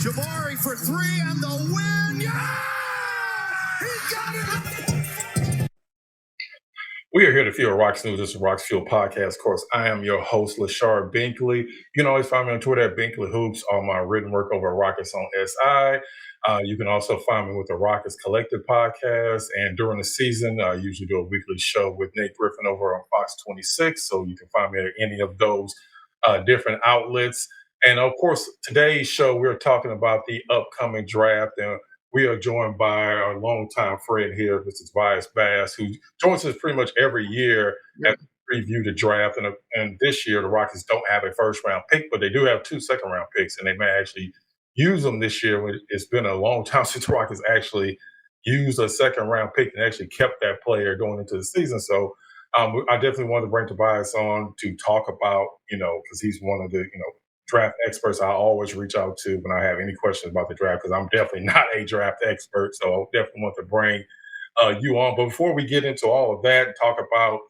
Jabari for three and the win. Yeah! He got it! We are here to Fuel Rocks News. This is Rocks Fuel Podcast. Of course, I am your host, Lachard Binkley. You can always find me on Twitter at Binkley Hoops, all my written work over at Rockets on SI. You can also find me with the Rockets Collective podcast. And during the season, I usually do a weekly show with Nate Griffin over on Fox 26. So you can find me at any of those different outlets. And of course, today's show, we're talking about the upcoming draft. And we are joined by our longtime friend here, Mr. Tobias Bass, who joins us pretty much every year as we preview the draft. And this year, the Rockets don't have a first-round pick, but they do have 2 second-round picks, and they may actually use them this year. It's been a long time since the Rockets actually used a second-round pick and actually kept that player going into the season. So I definitely wanted to bring Tobias on to talk about, because he's one of the, draft experts I always reach out to when I have any questions about the draft, because I'm definitely not a draft expert. So I definitely want to bring you on. But before we get into all of that, talk about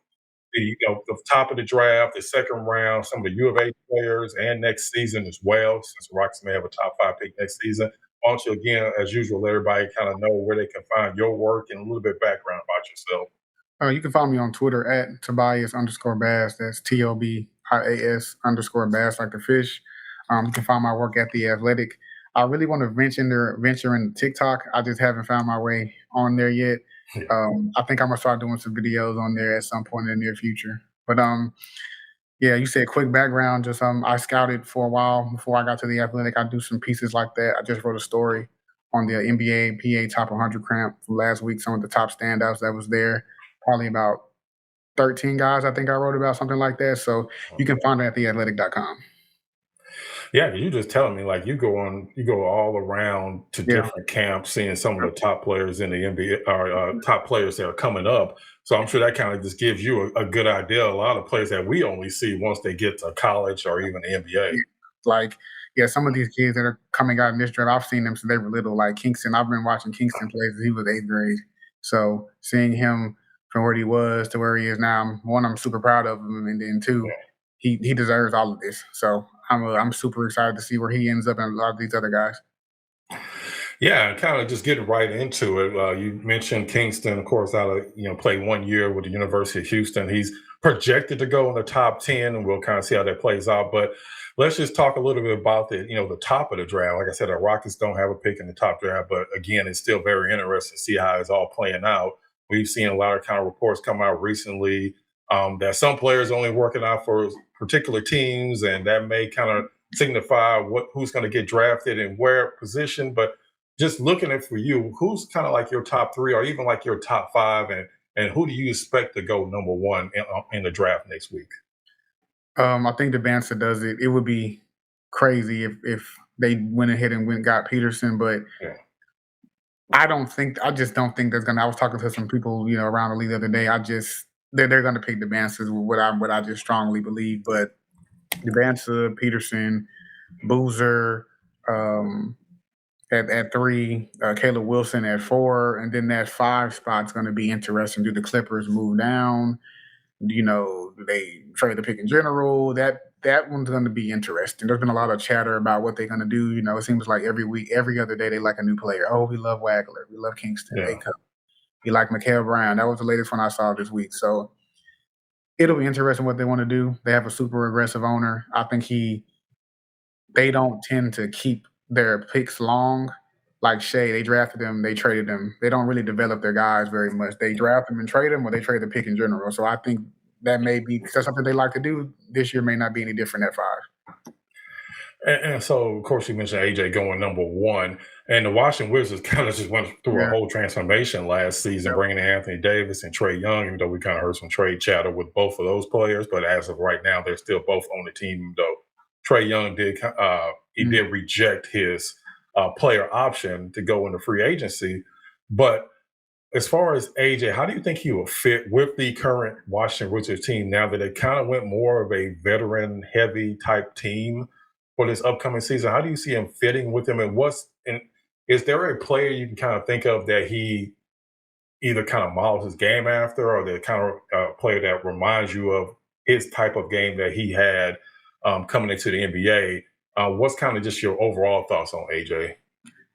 the top of the draft, the second round, some of the U of A players, and next season as well, since the Rockets may have a top 5 pick next season. Why don't you, again, as usual, let everybody kind of know where they can find your work and a little bit background about yourself. You can find me on Twitter at Tobias_Bass. That's TOBIAS_Bass, like the fish. You can find my work at The Athletic. I really want to venture into TikTok. I just haven't found my way on there yet. I think I'm going to start doing some videos on there at some point in the near future. But yeah, you said quick background. Just I scouted for a while before I got to The Athletic. I do some pieces like that. I just wrote a story on the NBA PA Top 100 Cramp from last week, some of the top standouts that was there. Probably about 13 guys I think I wrote about, something like that. So you can find it at theathletic.com. Yeah, you just telling me, like, you go all around to different camps, seeing some of the top players in the NBA or top players that are coming up. So I'm sure that kind of just gives you a good idea. A lot of players that we only see once they get to college or even the NBA. Some of these kids that are coming out in this draft, I've seen them since they were little. Like Kingston, I've been watching Kingston play since he was 8th grade. So seeing him from where he was to where he is now, I'm super proud of him, and then 2, he deserves all of this. So I'm super excited to see where he ends up and a lot of these other guys. Yeah, kind of just getting right into it. You mentioned Kingston, of course, played 1 year with the University of Houston. He's projected to go in the top 10, and we'll kind of see how that plays out. But let's just talk a little bit about the top of the draft. Like I said, the Rockets don't have a pick in the top draft, but again, it's still very interesting to see how it's all playing out. We've seen a lot of kind of reports come out recently that some players only working out for particular teams, and that may kind of signify who's going to get drafted and where position. But just looking at for you, who's kind of like your top 3 or even like your top 5, and who do you expect to go number 1 in the draft next week? I think the Banster does it. It would be crazy if they went ahead and got Peterson, but I just don't think there's gonna. I was talking to some people, around the league the other day. They're gonna pick the Bansers, what I just strongly believe. But the Banster, Peterson, Boozer, at 3, Caleb Wilson at 4, and then that 5 spot's gonna be interesting. Do the Clippers move down? Do they trade the pick in general? That one's going to be interesting. There's been a lot of chatter about what they're going to do. It seems like every week, every other day, they like a new player. Oh, we love Wagler. We love Kingston. We like Mikael Brown. That was the latest one I saw this week. So it'll be interesting what they want to do. They have a super aggressive owner. I think they don't tend to keep their picks long. Like Shea, they drafted them, they traded them. They don't really develop their guys very much. They draft them and trade them, or they trade the pick in general. So I think that may be something they like to do. This year may not be any different at 5. And so, of course, you mentioned AJ going number 1. And the Washington Wizards kind of just went through a whole transformation last season, bringing in Anthony Davis and Trae Young, even though we kind of heard some trade chatter with both of those players. But as of right now, they're still both on the team, though Trae Young did reject his player option to go into free agency. But as far as AJ, how do you think he will fit with the current Washington Wizards team now that they kind of went more of a veteran-heavy type team for this upcoming season? How do you see him fitting with them? And is there a player you can kind of think of that he either kind of models his game after, or the kind of player that reminds you of his type of game that he had coming into the NBA What's kind of just your overall thoughts on AJ?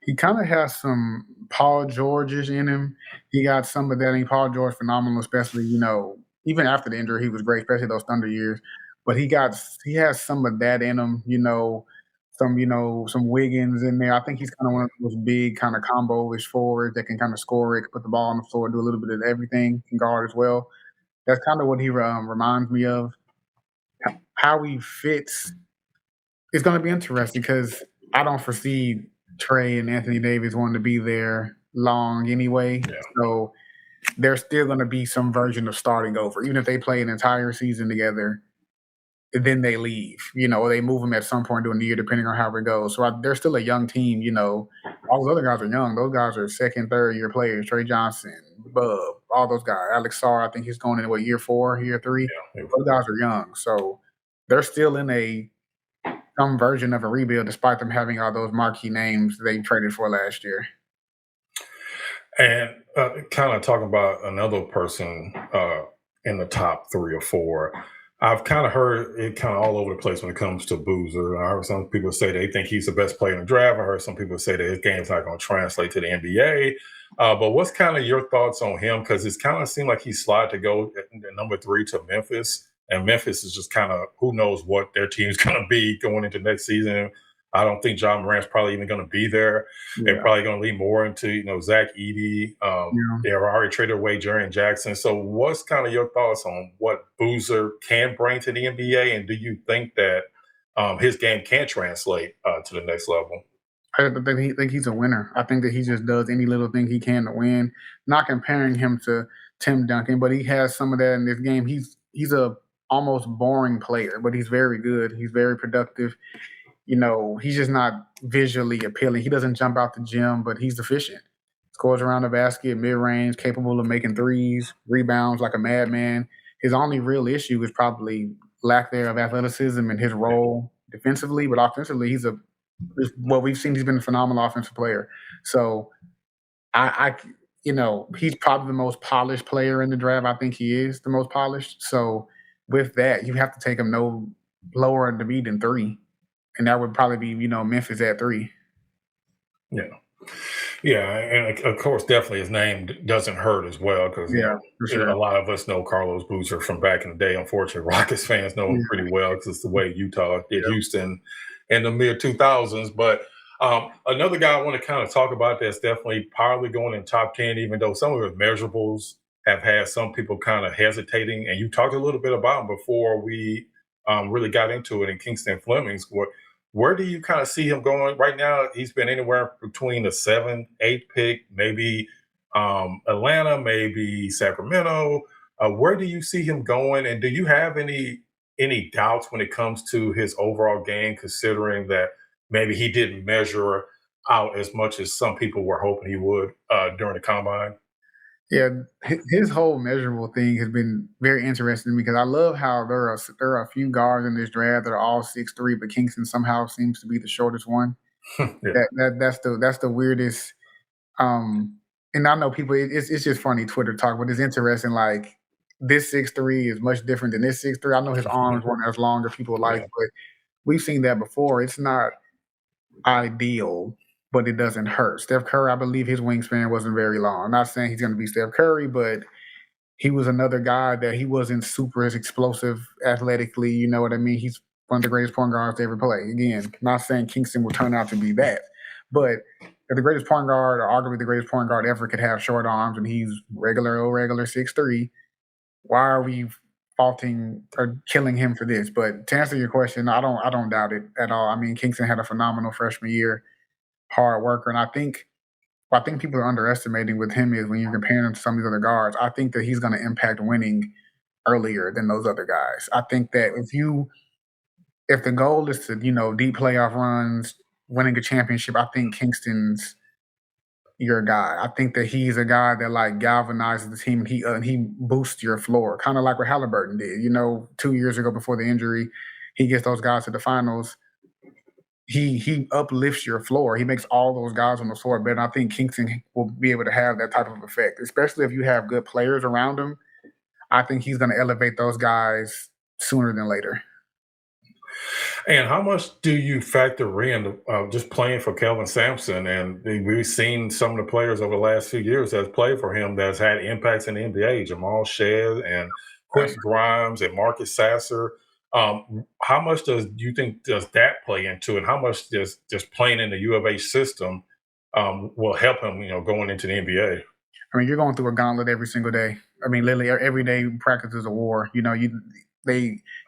He kind of has some Paul George-ish in him. He got some of that. And Paul George phenomenal, especially even after the injury, he was great, especially those Thunder years. But he has some of that in him. Some Wiggins in there. I think he's kind of one of those big kind of combo-ish forwards that can kind of score it, can put the ball on the floor, do a little bit of everything, can guard as well. That's kind of what he reminds me of. How he fits is going to be interesting because I don't foresee Trey and Anthony Davis wanting to be there long anyway. Yeah. So there's still going to be some version of starting over, even if they play an entire season together. Then they leave, or they move them at some point during the year, depending on how it goes. So they're still a young team. All those other guys are young. Those guys are second, third year players. Trey Johnson, Bub, all those guys. Alex Sarr, I think he's going in year 4, year 3. Yeah. Those guys are young, so they're still in some version of a rebuild, despite them having all those marquee names they traded for last year. And kind of talking about another person in the top 3 or 4, I've kind of heard it kind of all over the place when it comes to Boozer. I heard some people say they think he's the best player in the draft. I heard some people say that his game's not going to translate to the NBA. But what's kind of your thoughts on him? Because it's kind of seemed like he's slid to go at number 3 to Memphis. And Memphis is just kind of, who knows what their team's going to be going into next season. I don't think John Morant's probably even going to be there. Yeah. They're probably going to lean more into, Zach Edey. They've already traded away Jaren Jackson. So what's kind of your thoughts on what Boozer can bring to the NBA? And do you think that his game can translate to the next level? I think he's a winner. I think that he just does any little thing he can to win. Not comparing him to Tim Duncan, but he has some of that in this game. He's a almost boring player, but he's very good. He's very productive. He's just not visually appealing. He doesn't jump out the gym, but he's efficient. Scores around the basket, mid-range, capable of making threes, rebounds like a madman. His only real issue is probably lack there of athleticism in his role defensively, but offensively, he's what we've seen, he's been a phenomenal offensive player. So he's probably the most polished player in the draft. I think he is the most polished. So with that, you have to take him no lower to be than 3. And that would probably be, Memphis at 3. Yeah. Yeah. And of course, definitely his name doesn't hurt as well because a lot of us know Carlos Boozer from back in the day. Unfortunately, Rockets fans know him pretty well because it's the way Utah did Houston in the mid 2000s. But another guy I want to kind of talk about that's definitely probably going in top 10, even though some of his measurables have had some people kind of hesitating. And you talked a little bit about him before we really got into it in Kingston Fleming's. Where do you kind of see him going right now? He's been anywhere between the 7, 8 pick, maybe Atlanta, maybe Sacramento. Where do you see him going? And do you have any doubts when it comes to his overall game, considering that maybe he didn't measure out as much as some people were hoping he would during the combine? Yeah, his whole measurable thing has been very interesting because I love how there are a few guards in this draft that are all 6'3", but Kingston somehow seems to be the shortest one. That's the weirdest. And I know people, it's just funny Twitter talk, but it's interesting. Like this 6'3" is much different than this 6'3". I know his arms weren't as long as people like, but we've seen that before. It's not ideal, but it doesn't hurt. Steph Curry, I believe his wingspan wasn't very long. I'm not saying he's going to be Steph Curry, but he was another guy that he wasn't super as explosive athletically. You know what I mean? He's one of the greatest point guards to ever play. Again, not saying Kingston will turn out to be that, but if the greatest point guard, or arguably the greatest point guard ever, could have short arms and he's regular 6'3", why are we faulting or killing him for this? But to answer your question, I don't doubt it at all. I mean, Kingston had a phenomenal freshman year. Hard worker, and I think people are underestimating with him is when you're comparing him to some of these other guards. I think that he's going to impact winning earlier than those other guys. I think that if the goal is to deep playoff runs, winning a championship, I think Kingston's your guy. I think that he's a guy that like galvanizes the team and he boosts your floor, kind of like what Halliburton did. 2 years ago before the injury, he gets those guys to the finals. He uplifts your floor. He makes all those guys on the floor better. And I think Kingston will be able to have that type of effect, especially if you have good players around him. I think he's going to elevate those guys sooner than later. And how much do you factor in just playing for Kelvin Sampson? And we've seen some of the players over the last few years that's played for him that's had impacts in the NBA, Jamal Shead and Quentin Grimes and Marcus Sasser. How much do you think does that play into it? How much does just playing in the U of H system will help him, going into the NBA? I mean, you're going through a gauntlet every single day. I mean, literally every day practice is a war. You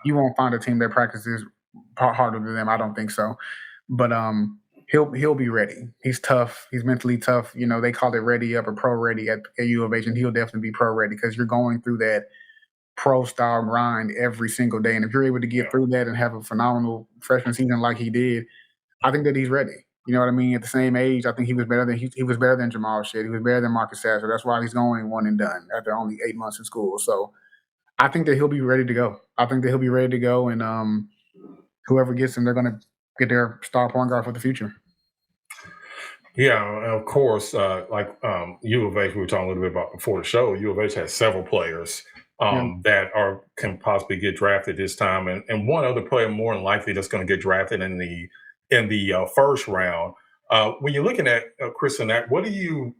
won't find a team that practices harder than them. I don't think so. But he'll be ready. He's tough. He's mentally tough. They call it ready up or pro ready at U of H, and he'll definitely be pro ready because you're going through that pro style grind every single day. And if you're able to get through that and have a phenomenal freshman season like he did, I think that he's ready. You know what I mean? At the same age, I think he was better than he was better than Jamal Shead. He was better than Marcus Sasser. That's why he's going one and done after only 8 months in school. So I think that he'll be ready to go. I think that he'll be ready to go, and whoever gets him, they're going to get their star point guard for the future. Yeah, of course. U of H, we were talking a little bit about before the show. U of H has several players Yeah. that can possibly get drafted this time, and one other player more than likely that's going to get drafted in the first round. When you're looking at Chris Knack, what do you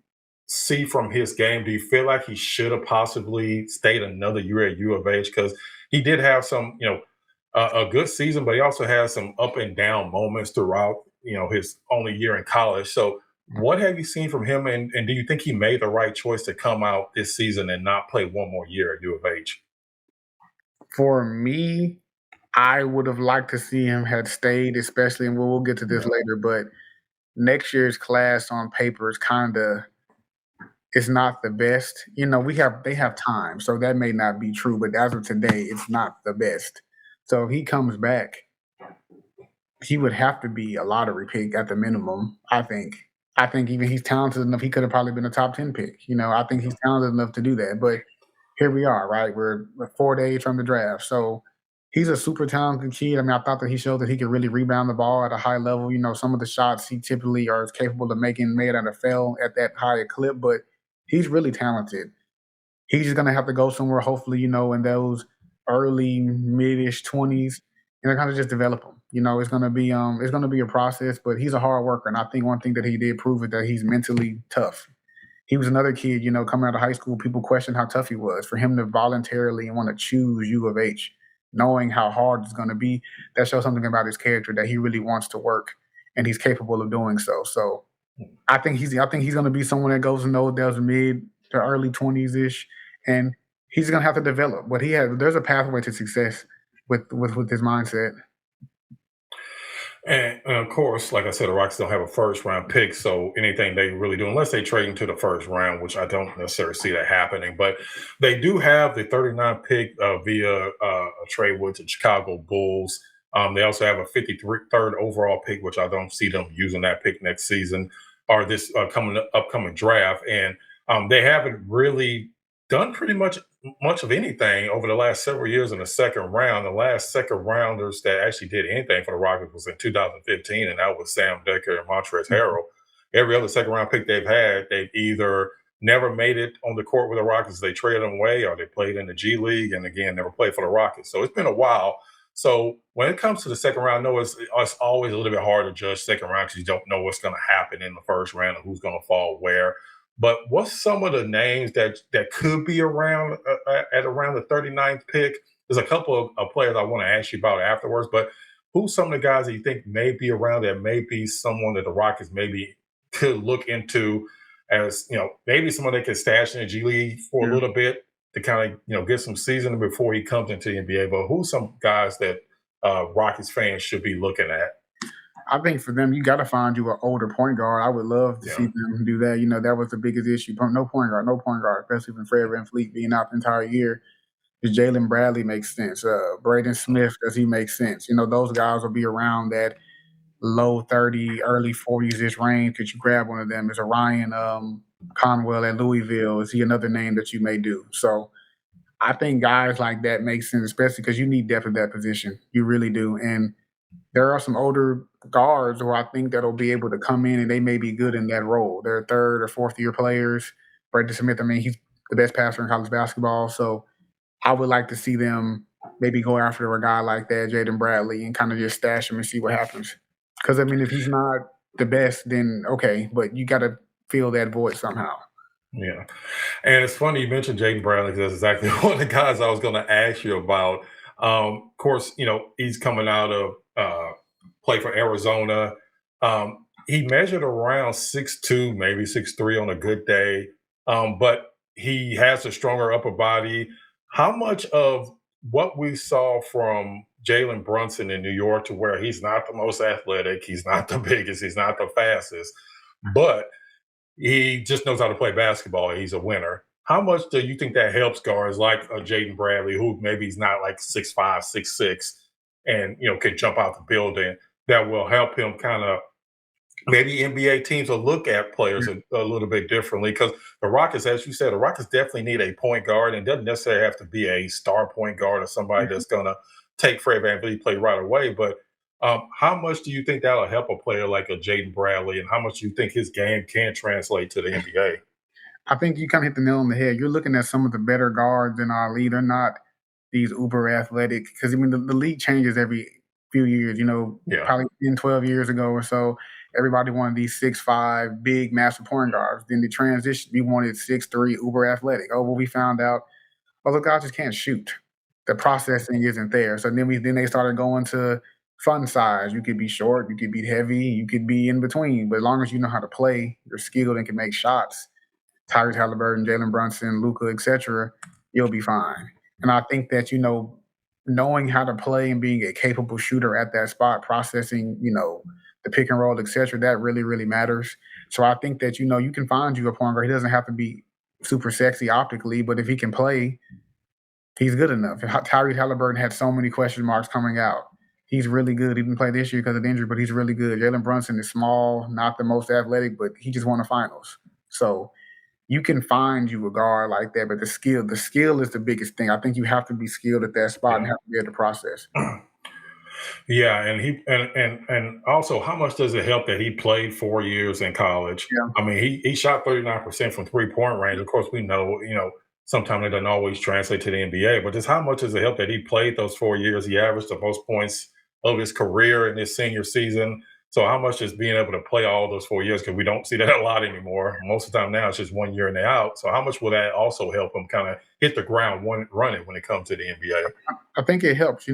see from his game? Do you feel like he should have possibly stayed another year at U of H? Because he did have some, a good season, but he also had some up and down moments throughout, his only year in college. So what have you seen from him, and do you think he made the right choice to come out this season and not play one more year at U of H? For me, I would have liked to see him had stayed, especially, and we'll get to this later, but next year's class on paper is it's not the best. They have time, so that may not be true, but as of today, it's not the best. So if he comes back, he would have to be a lottery pick at the minimum, I think. I think even he's talented enough, he could have probably been a top 10 pick. I think he's talented enough to do that. But here we are, right? We're 4 days from the draft. So he's a super talented kid. I mean, I thought that he showed that he could really rebound the ball at a high level. Some of the shots he typically are capable of making made at NFL at that high a clip, but he's really talented. He's just gonna have to go somewhere, hopefully, in those early mid-ish 20s, and kind of just develop him. It's gonna be a process, but he's a hard worker, and I think one thing that he did prove is that he's mentally tough. He was another kid, coming out of high school, people questioned how tough he was. For him to voluntarily want to choose U of H, knowing how hard it's going to be, that shows something about his character that he really wants to work and he's capable of doing so. So I think he's going to be someone that goes in those mid to early 20s ish, and he's going to have to develop. But there's a pathway to success with his mindset. And of course, like I said, the Rockets don't have a first round pick, so anything they really do, unless they trade into the first round, which I don't necessarily see that happening, but they do have the 39 pick via a trade with the Chicago Bulls. They also have a 53rd overall pick, which I don't see them using that pick next season or this upcoming draft. And they haven't really done pretty much of anything over the last several years in the second round. The last second rounders that actually did anything for the Rockets was in 2015, and that was Sam Dekker and Montrezl Harrell. Every other second round pick they've had, they've either never made it on the court with the Rockets, they traded them away, or they played in the G League, and again, never played for the Rockets. So it's been a while. So when it comes to the second round, no, it's always a little bit hard to judge second round because you don't know what's going to happen in the first round and who's going to fall where. But what's some of the names that could be around at around the 39th pick? There's a couple of players I want to ask you about afterwards, but who's some of the guys that you think may be around that may be someone that the Rockets maybe could look into as, maybe someone they could stash in the G League for a little bit to kind of, get some seasoning before he comes into the NBA. But who's some guys that Rockets fans should be looking at? I think for them, you got to find you an older point guard. I would love to see them do that. That was the biggest issue. No point guard, especially when Fred VanVleet being out the entire year. Does Jalen Bradley make sense? Braden Smith, does he make sense? Those guys will be around that low 30, early 40s-ish range. Could you grab one of them? Is Orion Conwell at Louisville? Is he another name that you may do? So I think guys like that make sense, especially because you need depth at that position. You really do. And there are some older guards who I think that'll be able to come in and they may be good in that role. They're third or fourth year players. Braden Smith, I mean, he's the best passer in college basketball. So I would like to see them maybe go after a guy like that, Jaden Bradley, and kind of just stash him and see what happens. Because I mean, if he's not the best, then okay, but you got to fill that void somehow. Yeah. And it's funny you mentioned Jaden Bradley because that's exactly one of the guys I was going to ask you about. Of course, he's coming out of play for Arizona. He measured around 6'2", maybe 6'3" on a good day, but he has a stronger upper body. How much of what we saw from Jalen Brunson in New York, to where he's not the most athletic, he's not the biggest, he's not the fastest, but he just knows how to play basketball. He's a winner. How much do you think that helps guards like Jaden Bradley, who maybe he's not like 6'5", 6'6", and can jump out the building? That will help him kind of, maybe NBA teams will look at players a little bit differently, because the Rockets, as you said, the Rockets definitely need a point guard, and doesn't necessarily have to be a star point guard or somebody that's going to take Fred VanVleet play right away. But how much do you think that'll help a player like a Jaden Bradley, and how much do you think his game can translate to the NBA? I think you kind of hit the nail on the head. You're looking at some of the better guards in our league. They're not these uber athletic, because I mean the league changes every few years. Yeah. Probably 10, 12 years ago or so, everybody wanted these 6'5", big, massive point guards. Then the transition, we wanted 6'3", uber athletic. Oh, well, we found out, well, the guys just can't shoot. The processing isn't there. So then they started going to fun size. You could be short, you could be heavy, you could be in between. But as long as you know how to play, you're skilled and can make shots, Tyrese Halliburton, Jalen Brunson, Luka, etc., you'll be fine. And I think that, knowing how to play and being a capable shooter at that spot, processing, the pick and roll, etc., that really, really matters. So I think that, you can find you a point guard. He doesn't have to be super sexy optically, but if he can play, he's good enough. Tyrese Halliburton had so many question marks coming out. He's really good. He didn't play this year because of the injury, but he's really good. Jalen Brunson is small, not the most athletic, but he just won the finals. So you can find you a guard like that, but the skill is the biggest thing. I think you have to be skilled at that spot and have to be able to process. Yeah, and and also, how much does it help that he played 4 years in college? Yeah. I mean, he shot 39% from 3-point range. Of course, we know, sometimes it doesn't always translate to the NBA, but just how much does it help that he played those 4 years? He averaged the most points of his career in his senior season. So how much is being able to play all those 4 years? Because we don't see that a lot anymore. Most of the time now it's just 1 year and they're out. So how much will that also help him kind of hit the ground running when it comes to the NBA? I think it helps.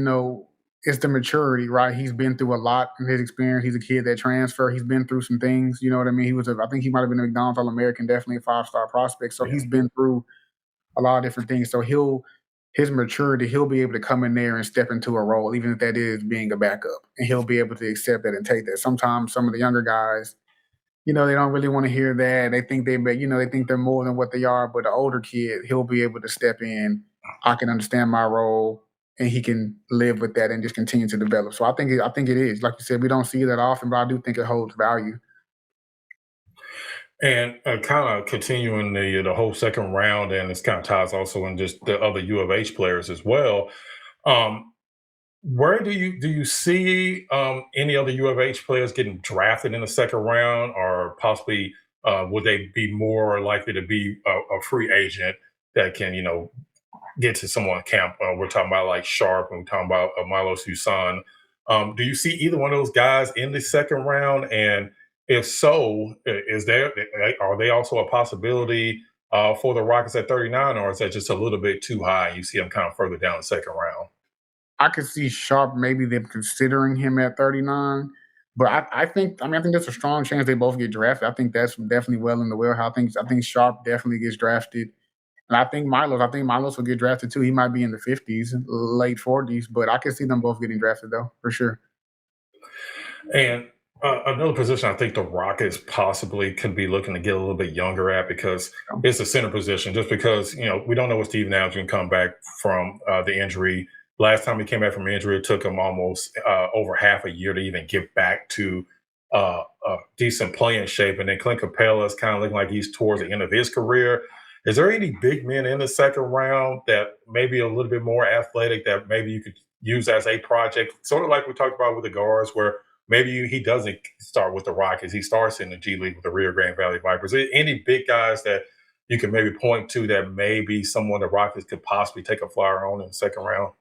It's the maturity, right? He's been through a lot in his experience. He's a kid that transferred. He's been through some things. You know what I mean? I think he might have been a McDonald's All-American, definitely a 5-star prospect. So he's been through a lot of different things. So his maturity, he'll be able to come in there and step into a role, even if that is being a backup, and he'll be able to accept that and take that. Sometimes some of the younger guys, they don't really want to hear that. They think they think they're more than what they are. But the older kid, he'll be able to step in. I can understand my role, and he can live with that and just continue to develop. So I think it is, like you said, we don't see it that often, but I do think it holds value. And kind of continuing the whole second round, and this kind of ties also in just the other U of H players as well. Where do you see any other U of H players getting drafted in the second round, or possibly would they be more likely to be a free agent that can get to someone camp? We're talking about like Sharp, and we're talking about Milos Husan. Do you see either one of those guys in the second round? And if so, are they also a possibility for the Rockets at 39, or is that just a little bit too high? You see them kind of further down the second round. I could see Sharp, maybe them considering him at 39. But I think there's a strong chance they both get drafted. I think that's definitely well in the warehouse. I think Sharp definitely gets drafted. And I think Milos will get drafted too. He might be in the 50s, late 40s, but I can see them both getting drafted though, for sure. And another position I think the Rockets possibly could be looking to get a little bit younger at, because it's a center position. Just because we don't know what Steve Adams can come back from the injury. Last time he came back from injury, it took him almost over half a year to even get back to a decent playing shape. And then Clint Capella is kind of looking like he's towards the end of his career. Is there any big men in the second round that maybe a little bit more athletic that maybe you could use as a project? Sort of like we talked about with the guards, where maybe he doesn't start with the Rockets. He starts in the G League with the Rio Grande Valley Vipers. Any big guys that you can maybe point to that maybe someone the Rockets could possibly take a flyer on in the second round?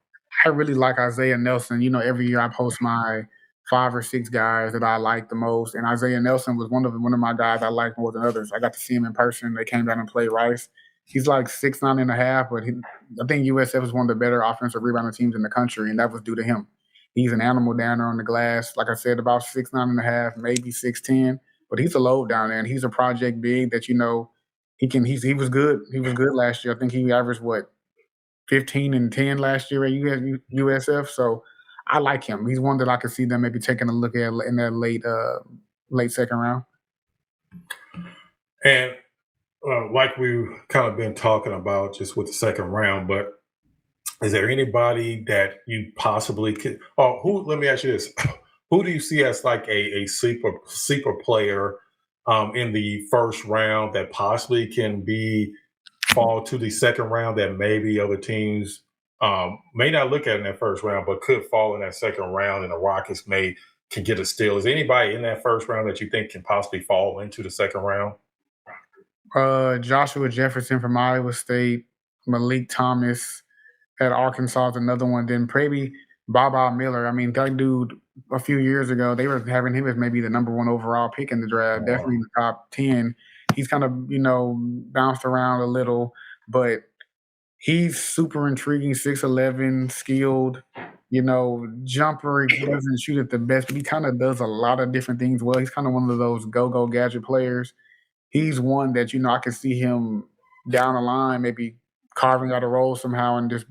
I really like Isaiah Nelson. You know, every year I post my 5 or 6 guys that I like the most, and Isaiah Nelson was one of my guys I like more than others. I got to see him in person. They came down and played Rice. He's like 6'9.5", but I think USF is one of the better offensive rebounding teams in the country, and that was due to him. He's an animal down there on the glass. Like I said, about 6'9.5", maybe 6'10", but he's a load down there, and he's a project big that he was good. He was good last year. I think he averaged what 15 and 10 last year at USF. So I like him. He's one that I could see them maybe taking a look at in that late second round. And like we've kind of been talking about just with the second round, but is there anybody that you possibly could? Oh, let me ask you this: who do you see as like a sleeper player in the first round that possibly can fall to the second round that maybe other teams may not look at in that first round, but could fall in that second round, and the Rockets can get a steal? Is anybody in that first round that you think can possibly fall into the second round? Joshua Jefferson from Iowa State, Malik Thomas at Arkansas is another one. Then maybe Baba Miller. I mean, that dude a few years ago, they were having him as maybe the number 1 overall pick in the draft, definitely in the top 10. He's kind of, bounced around a little, but he's super intriguing, 6'11", skilled, jumper. He doesn't shoot at the best, but he kind of does a lot of different things well. He's kind of one of those go-go gadget players. He's one that, I could see him down the line maybe carving out a role somehow and just,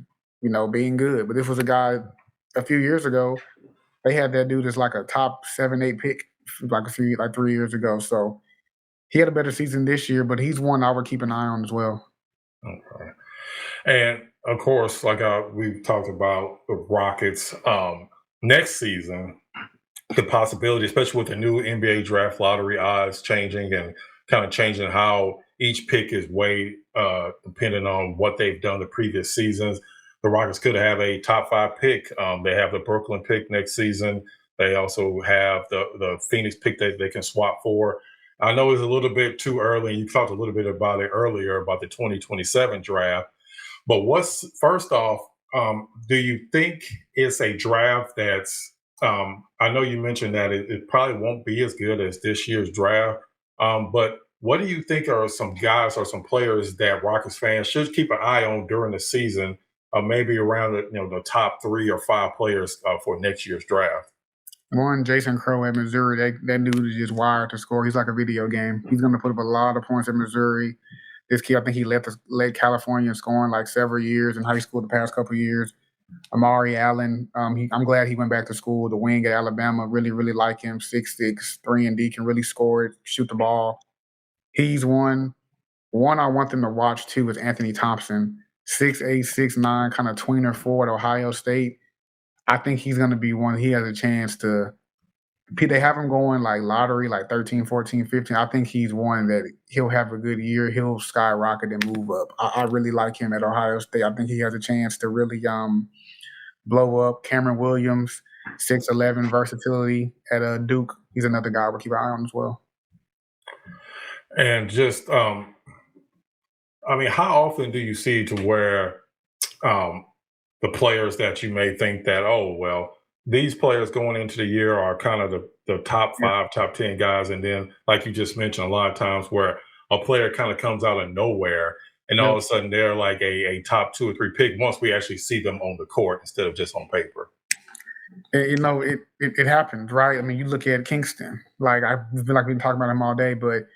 being good. But this was a guy a few years ago, they had that dude as like a top 7-8 pick like 3 years ago. So he had a better season this year, but he's one I would keep an eye on as well. Okay. And of course, like we've talked about the Rockets next season, the possibility, especially with the new NBA draft lottery odds changing and kind of changing how each pick is weighed depending on what they've done the previous seasons. The Rockets could have a top 5 pick. They have the Brooklyn pick next season. They also have the Phoenix pick that they can swap for. I know it's a little bit too early. You talked a little bit about it earlier about the 2027 draft. But first off, do you think it's a draft that's I know you mentioned that it probably won't be as good as this year's draft, but what do you think are some guys or some players that Rockets fans should keep an eye on during the season, maybe around the top 3 or 5 players for next year's draft? One, Jason Crow at Missouri. That dude is just wired to score. He's like a video game. He's going to put up a lot of points at Missouri. This kid, I think he led California in scoring like several years in high school the past couple of years. Amari Allen, I'm glad he went back to school. The wing at Alabama, really, really like him. 6'6", 3-and-D, can really score it, shoot the ball. He's one. One I want them to watch too is Anthony Thompson, 6'8", 6'9", kind of tweener forward, Ohio State. I think he's going to be one. He has a chance to. They have him going like lottery, like 13, 14, 15. I think he's one that he'll have a good year. He'll skyrocket and move up. I really like him at Ohio State. I think he has a chance to really blow up. Cameron Williams, 6'11", versatility at Duke. He's another guy we'll keep an eye on as well. And just, how often do you see to where the players that you may think that, oh, well, these players going into the year are kind of the top 5, top 10 guys. And then, like you just mentioned, a lot of times where a player kind of comes out of nowhere and all of a sudden they're like a top 2 or 3 pick once we actually see them on the court instead of just on paper. It happens, right? I mean, you look at Kingston. Like, I feel like we've been talking about him all day, but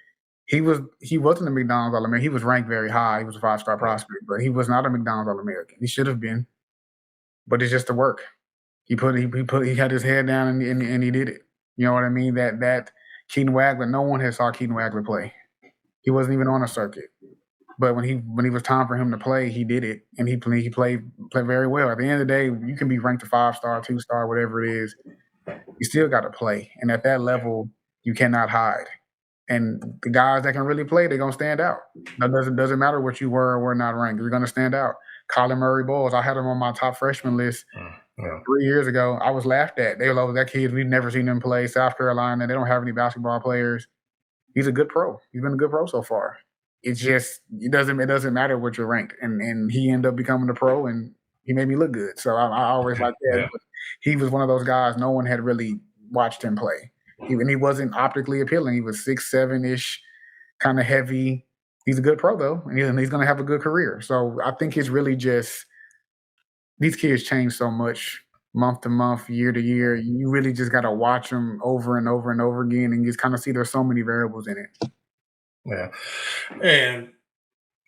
he wasn't a McDonald's All-American. He was ranked very high. He was a 5-star prospect, but he was not a McDonald's All-American. He should have been, but it's just the work. He had his head down and he did it. You know what I mean? That Keaton Wagler, no one has saw Keaton Wagler play. He wasn't even on a circuit. But when he was time for him to play, he did it, and he played very well. At the end of the day, you can be ranked a 5-star, 2-star, whatever it is. You still got to play, and at that level, you cannot hide. And the guys that can really play, they're gonna stand out. That doesn't matter what you were or were not ranked. You're gonna stand out. Colin Murray Bowles, I had him on my top freshman list 3 years ago. I was laughed at. They were like, that kid, we've never seen him play. South Carolina, they don't have any basketball players. He's a good pro. He's been a good pro so far. It doesn't matter what you're ranked. And he ended up becoming a pro, and he made me look good. So I always like that. Yeah. But he was one of those guys no one had really watched him play. He wasn't optically appealing. He was 6'7" kind of heavy. He's a good pro though, and he's going to have a good career. So I think it's really just these kids change so much month to month, year to year. You really just got to watch them over and over and over again, and just kind of see there's so many variables in it. Yeah. And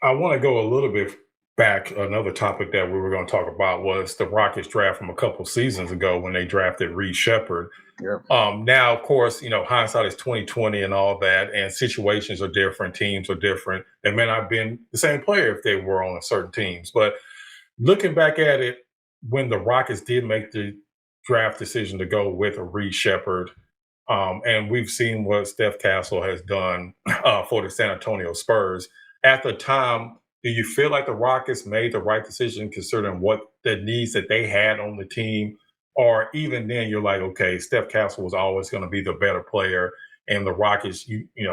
I want to go a little bit back. Another topic that we were going to talk about was the Rockets draft from a couple seasons ago when they drafted Reed Shepherd. Yep. Now, of course, hindsight is 2020 and all that, and situations are different, teams are different. They may not have been the same player if they were on certain teams. But looking back at it, when the Rockets did make the draft decision to go with a Reed Shepherd, and we've seen what Steph Castle has done for the San Antonio Spurs. At the time, do you feel like the Rockets made the right decision considering what the needs that they had on the team? Or even then, you're like, okay, Steph Castle was always going to be the better player. And the Rockets,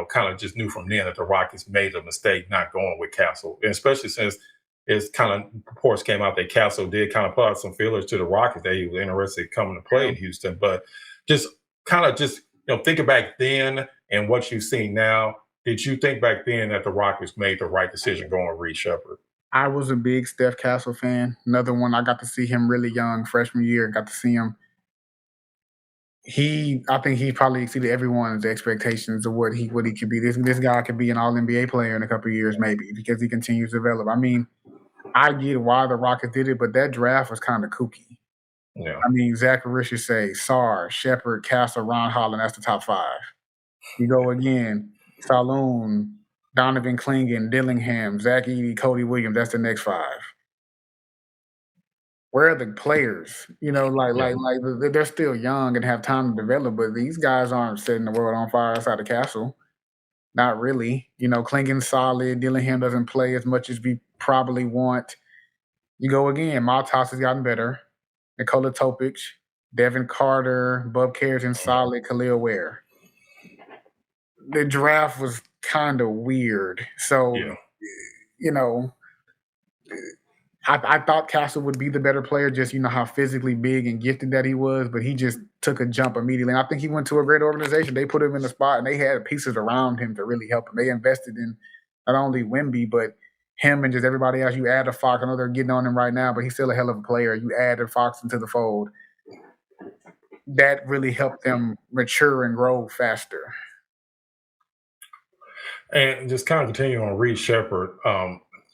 kind of just knew from then that the Rockets made a mistake not going with Castle, and especially since it's kind of reports came out that Castle did kind of put out some feelers to the Rockets that he was interested in coming to play in Houston. But just thinking back then and what you've seen now, did you think back then that the Rockets made the right decision going with Reed Shepherd? I was a big Steph Castle fan. Another one, I got to see him really young, freshman year. Got to see him. I think he probably exceeded everyone's expectations of what he could be. This guy could be an All NBA player in a couple of years, maybe, because he continues to develop. I mean, I get why the Rockets did it, but that draft was kind of kooky. Yeah. I mean, Zach say Sarr, Shepard, Castle, Ron Holland. That's the top five. You go again, Saloon, Donovan Clingan, Dillingham, Zach Edey, Cody Williams. That's the next five. Where are the players? They're still young and have time to develop, but these guys aren't setting the world on fire outside the Castle. Not really. Clingan's solid. Dillingham doesn't play as much as we probably want. You go again. Maltas has gotten better. Nikola Topic, Devin Carter, Bub Carrington, solid. Khalil Ware. The draft was kind of weird. So, I thought Castle would be the better player, just how physically big and gifted that he was, but he just took a jump immediately. And I think he went to a great organization. They put him in the spot, and they had pieces around him to really help him. They invested in not only Wemby, but him and just everybody else. You add a Fox. I know they're getting on him right now, but he's still a hell of a player. You add a Fox into the fold. That really helped them mature and grow faster. And just kind of continuing on Reed Shepherd,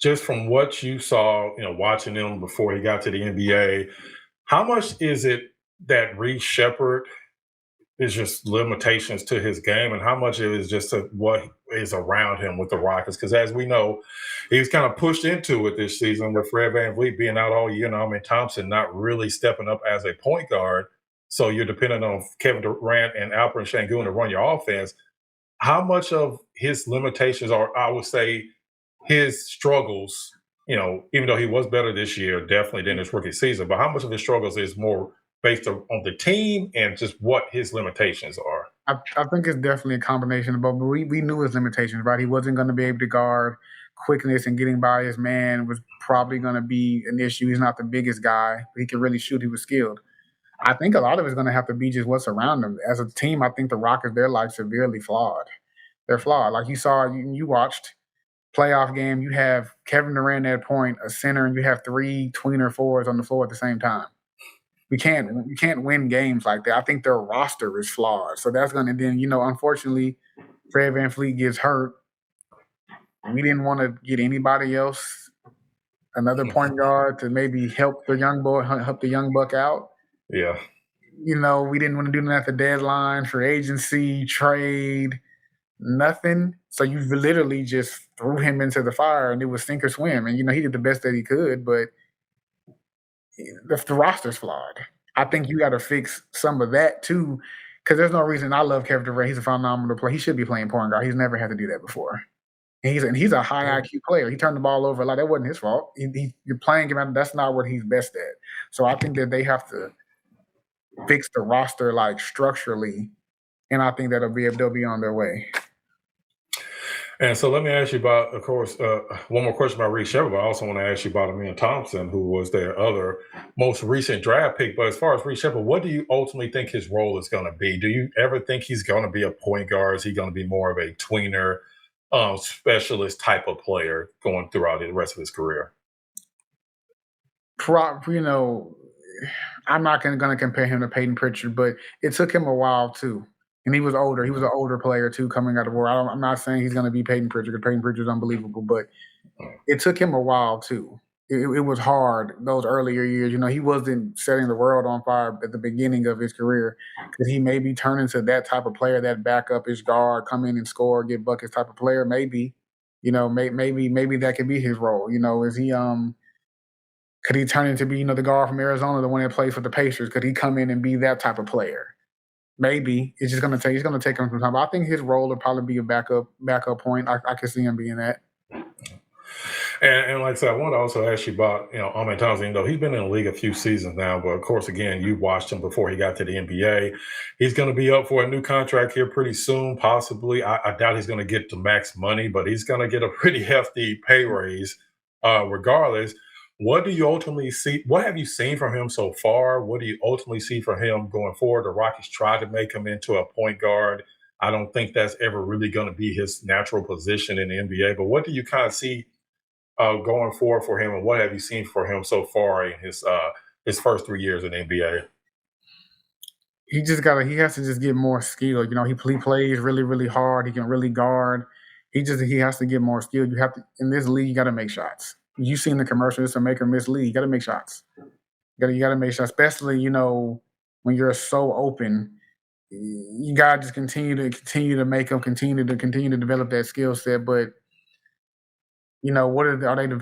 just from what you saw, watching him before he got to the NBA, how much is it that Reed Shepherd is just limitations to his game, and how much of it is just what is around him with the Rockets? Because as we know, he was kind of pushed into it this season with Fred VanVleet being out all year, and Thompson not really stepping up as a point guard. So you're dependent on Kevin Durant and Alperensengun to run your offense. How much of his limitations are, I would say, his struggles, even though he was better this year, definitely than his rookie season, but how much of his struggles is more based on the team and just what his limitations are? I think it's definitely a combination of both. But we knew his limitations, right? He wasn't going to be able to guard. Quickness and getting by his man was probably going to be an issue. He's not the biggest guy, but he can really shoot. He was skilled. I think a lot of it's going to have to be just what's around them. As a team, I think the Rockets, they're like severely flawed. They're flawed. Like you saw, you watched playoff game, you have Kevin Durant at point, a center, and you have three tweener forwards on the floor at the same time. You can't win games like that. I think their roster is flawed. So that's going to then, unfortunately, Fred VanVleet gets hurt. We didn't want to get anybody else, another point guard to maybe help the young buck out. Yeah. We didn't want to do that at the deadline for agency, trade, nothing. So you literally just threw him into the fire and it was sink or swim. And, he did the best that he could, but the roster's flawed. I think you got to fix some of that too, because there's no reason. I love Kevin Durant. He's a phenomenal player. He should be playing point guard. He's never had to do that before. And he's a high IQ player. He turned the ball over a lot. That wasn't his fault. You're playing him out. That's not what he's best at. So I think that they have to fix the roster structurally, and I think they'll be on their way. And so let me ask you about, of course, one more question about Reed Shepard, but I also want to ask you about Amin Thompson, who was their other most recent draft pick. But as far as Reed Shepard, what do you ultimately think his role is going to be? Do you ever think he's going to be a point guard? Is he going to be more of a tweener, specialist type of player going throughout the rest of his career? You know, I'm not going to compare him to Peyton Pritchard, but it took him a while too. And he was older. He was an older player too, coming out of war. I'm not saying he's going to be Peyton Pritchard because Peyton Pritchard's unbelievable, but it took him a while too. It was hard those earlier years. You know, he wasn't setting the world on fire at the beginning of his career. Could he maybe turn into that type of player, that backup his guard, come in and score, get buckets type of player? Maybe, you know, maybe that could be his role. You know, is he could he turn into be, you know, the guard from Arizona, the one that plays for the Pacers? Could he come in and be that type of player? Maybe. It's just gonna take him some time. But I think his role would probably be a backup point. I could see him being that. And like I said, I want to also ask you about, Amin Thompson, though he's been in the league a few seasons now, but of course, again, you watched him before he got to the NBA. He's going to be up for a new contract here pretty soon, possibly. I doubt he's going to get the max money, but he's going to get a pretty hefty pay raise regardless. What do you ultimately see? What have you seen from him so far? What do you ultimately see from him going forward? The Rockets tried to make him into a point guard. I don't think that's ever really going to be his natural position in the NBA. But what do you kind of see going forward for him, and what have you seen for him so far in his first 3 years in the NBA? He has to just get more skilled. You know, he plays really, really hard. He can really guard. He has to get more skilled. You have to in this league, you gotta make shots. You seen the commercial, it's a make or miss league. You gotta make shots. You gotta make shots, especially, you know, when you're so open. You gotta just continue to make them continue to develop that skill set. But you know,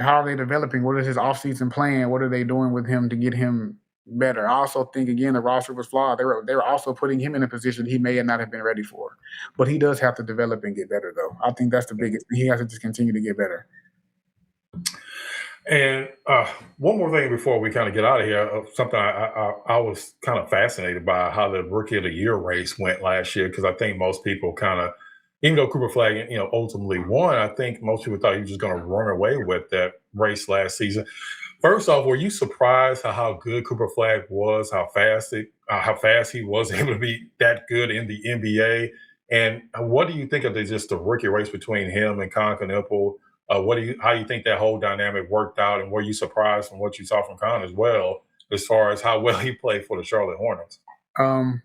how are they developing? What is his offseason plan? What are they doing with him to get him better? I also think again the roster was flawed. They were also putting him in a position he may not have been ready for. But he does have to develop and get better though. I think that's the biggest. He has to just continue to get better. And one more thing before we kind of get out of here, something I was kind of fascinated by how the Rookie of the Year race went last year, because I think most people kind of, even though Cooper Flag, ultimately won, I think most people thought he was just going to run away with that race last season. First off, were you surprised how good Cooper Flag was, how fast he was able to be that good in the NBA? And what do you think of just the rookie race between him and Con Knueppel? How do you think that whole dynamic worked out, and were you surprised from what you saw from Con as well, as far as how well he played for the Charlotte Hornets? Um,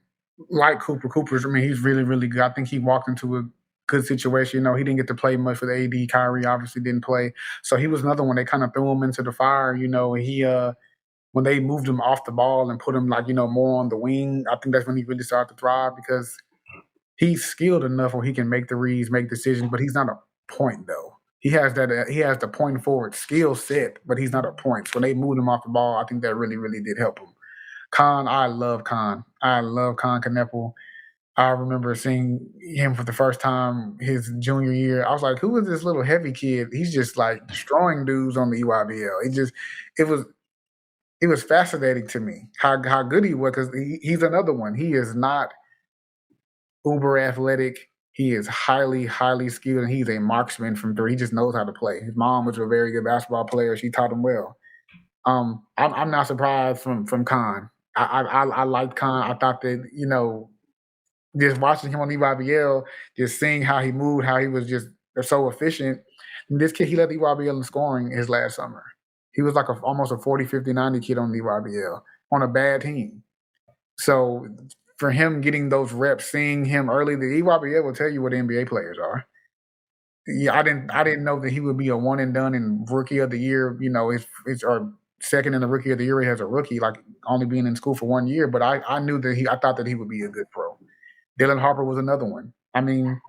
like Cooper's. I mean, he's really, really good. I think he walked into a good situation. You know, he didn't get to play much with AD. Kyrie obviously didn't play, so he was another one. They kind of threw him into the fire. You know, and he when they moved him off the ball and put him like more on the wing, I think that's when he really started to thrive because he's skilled enough where he can make the reads, make decisions, but he's not a point though. He has the point forward skill set, but he's not a point. So when they moved him off the ball, I think that really, really did help him. I love Con. I love Con Knueppel. I remember seeing him for the first time his junior year. I was like, who is this little heavy kid? He's just like destroying dudes on the EYBL. It was it was fascinating to me how good he was because he's another one. He is not uber athletic. He is highly, highly skilled, and he's a marksman from three. He just knows how to play. His mom was a very good basketball player. She taught him well. I'm not surprised from Khan. I liked Khan. I thought that just watching him on EYBL, just seeing how he moved, how he was just so efficient. And this kid, he led the EYBL in scoring his last summer. He was like almost a 40, 50, 90 kid on the EYBL on a bad team. So for him getting those reps, seeing him early, the EYBL will tell you what NBA players are. Yeah, I didn't know that he would be a one and done in rookie of the year. It's or second in the rookie of the year. He has a rookie, like only being in school for 1 year. But I knew that I thought that he would be a good pro. Dylan Harper was another one. I mean,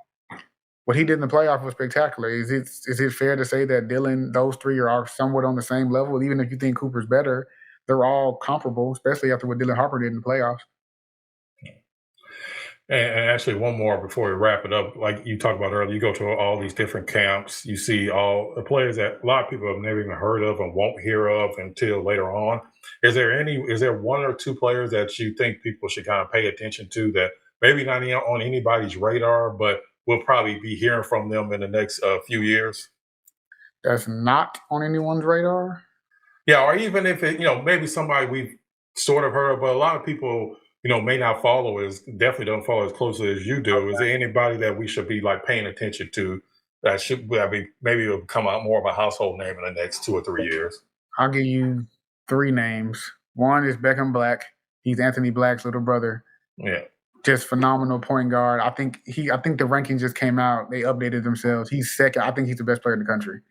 what he did in the playoff was spectacular. Is it fair to say that those three are somewhat on the same level? Even if you think Cooper's better, they're all comparable, especially after what Dylan Harper did in the playoffs. And actually, one more before we wrap it up. Like you talked about earlier, you go to all these different camps. You see all the players that a lot of people have never even heard of and won't hear of until later on. Is there one or two players that you think people should kind of pay attention to that maybe not on anybody's radar, but we'll probably be hearing from them in the next few years? That's not on anyone's radar. Yeah, or even if it, maybe somebody we've sort of heard of, but a lot of people, may not follow as definitely don't follow as closely as you do. Is there anybody that we should be like paying attention to that should I mean, maybe will become more of a household name in the next 2 or 3 years? I'll give you 3 names. One is Beckham Black. He's Anthony Black's little brother. Yeah. Just phenomenal point guard. I think the rankings just came out. They updated themselves. He's second. I think he's the best player in the country.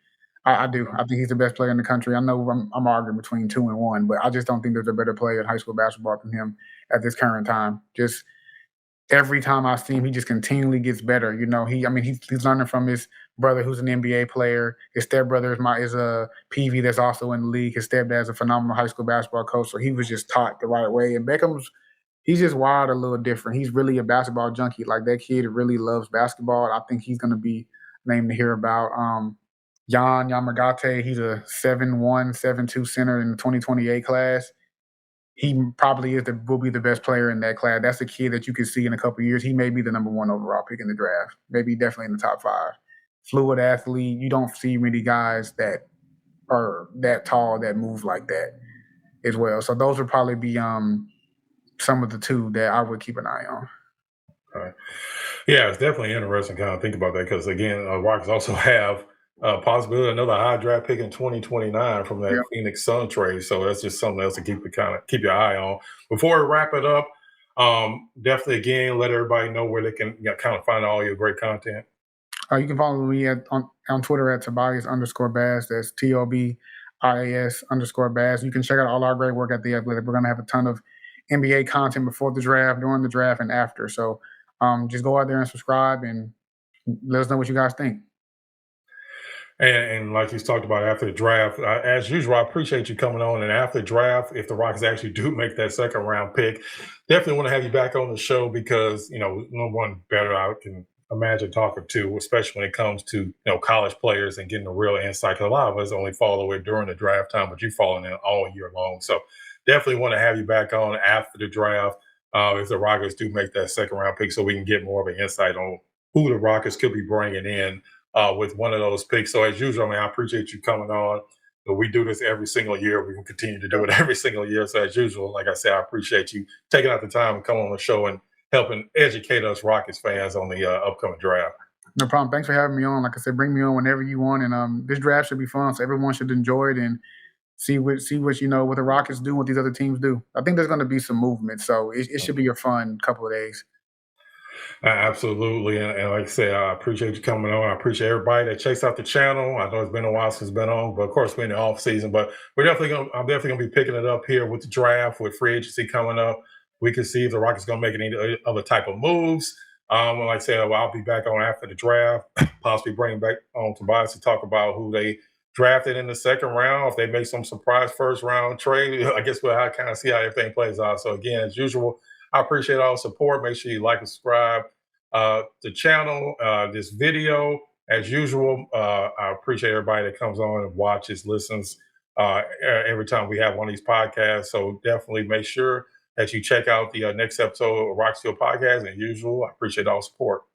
I do. I think he's the best player in the country. I know I'm arguing between 2 and 1, but I just don't think there's a better player in high school basketball than him at this current time. Just every time I see him, he just continually gets better. He's learning from his brother, who's an NBA player. His stepbrother is a PV that's also in the league. His stepdad's a phenomenal high school basketball coach, so he was just taught the right way. And he's just wired a little different. He's really a basketball junkie. Like, that kid really loves basketball. I think he's going to be named to hear about. Jan Yamagate, he's a 7'1", 7'2" center in the 2028 class. He probably will be the best player in that class. That's a kid that you can see in a couple of years. He may be the number 1 overall pick in the draft. Maybe definitely in the top 5. Fluid athlete. You don't see many guys that are that tall that move like that as well. So those would probably be some of the 2 that I would keep an eye on. All right. Yeah, it's definitely interesting to kind of think about that because, again, Rockets also have possibility another high draft pick in 2029 from that Phoenix Sun trade. So that's just something else to keep your eye on. Before we wrap it up, definitely again let everybody know where they can kind of find all your great content. You can follow me on Twitter at Tobias_Bass. That's TOBIAS_Bass. You can check out all our great work at The Athletic. We're going to have a ton of NBA content before the draft, during the draft, and after. So just go out there and subscribe and let us know what you guys think. And like you talked about after the draft, as usual, I appreciate you coming on. And after the draft, if the Rockets actually do make that second round pick, definitely want to have you back on the show because, no one better I can imagine talking to, especially when it comes to, college players and getting a real insight. Because a lot of us only follow it during the draft time, but you following it all year long. So definitely want to have you back on after the draft if the Rockets do make that second round pick so we can get more of an insight on who the Rockets could be bringing in with one of those picks. So as usual, I appreciate you coming on. But we do this every single year. We can continue to do it every single year. So as usual, like I said, I appreciate you taking out the time and coming on the show and helping educate us Rockets fans on the upcoming draft. No problem. Thanks for having me on. Like I said, bring me on whenever you want. And this draft should be fun. So everyone should enjoy it and see what what the Rockets do, what these other teams do. I think there's going to be some movement. So it should be a fun couple of days. Absolutely. And like I said, I appreciate you coming on. I appreciate everybody that checks out the channel. I know it's been a while since it's been on, but of course we're in the off season, but I'm definitely gonna be picking it up here with the draft, with free agency coming up. We can see if the Rockets gonna make any other type of moves. Like I said, I'll be back on after the draft, possibly bringing back on Tobias to talk about who they drafted in the second round. If they make some surprise first round trade, I guess we'll kind of see how everything plays out. So again, as usual, I appreciate all the support. Make sure you like and subscribe the channel, this video. As usual, I appreciate everybody that comes on and watches, listens every time we have one of these podcasts. So definitely make sure that you check out the next episode of Rockets Podcast. As usual, I appreciate all the support.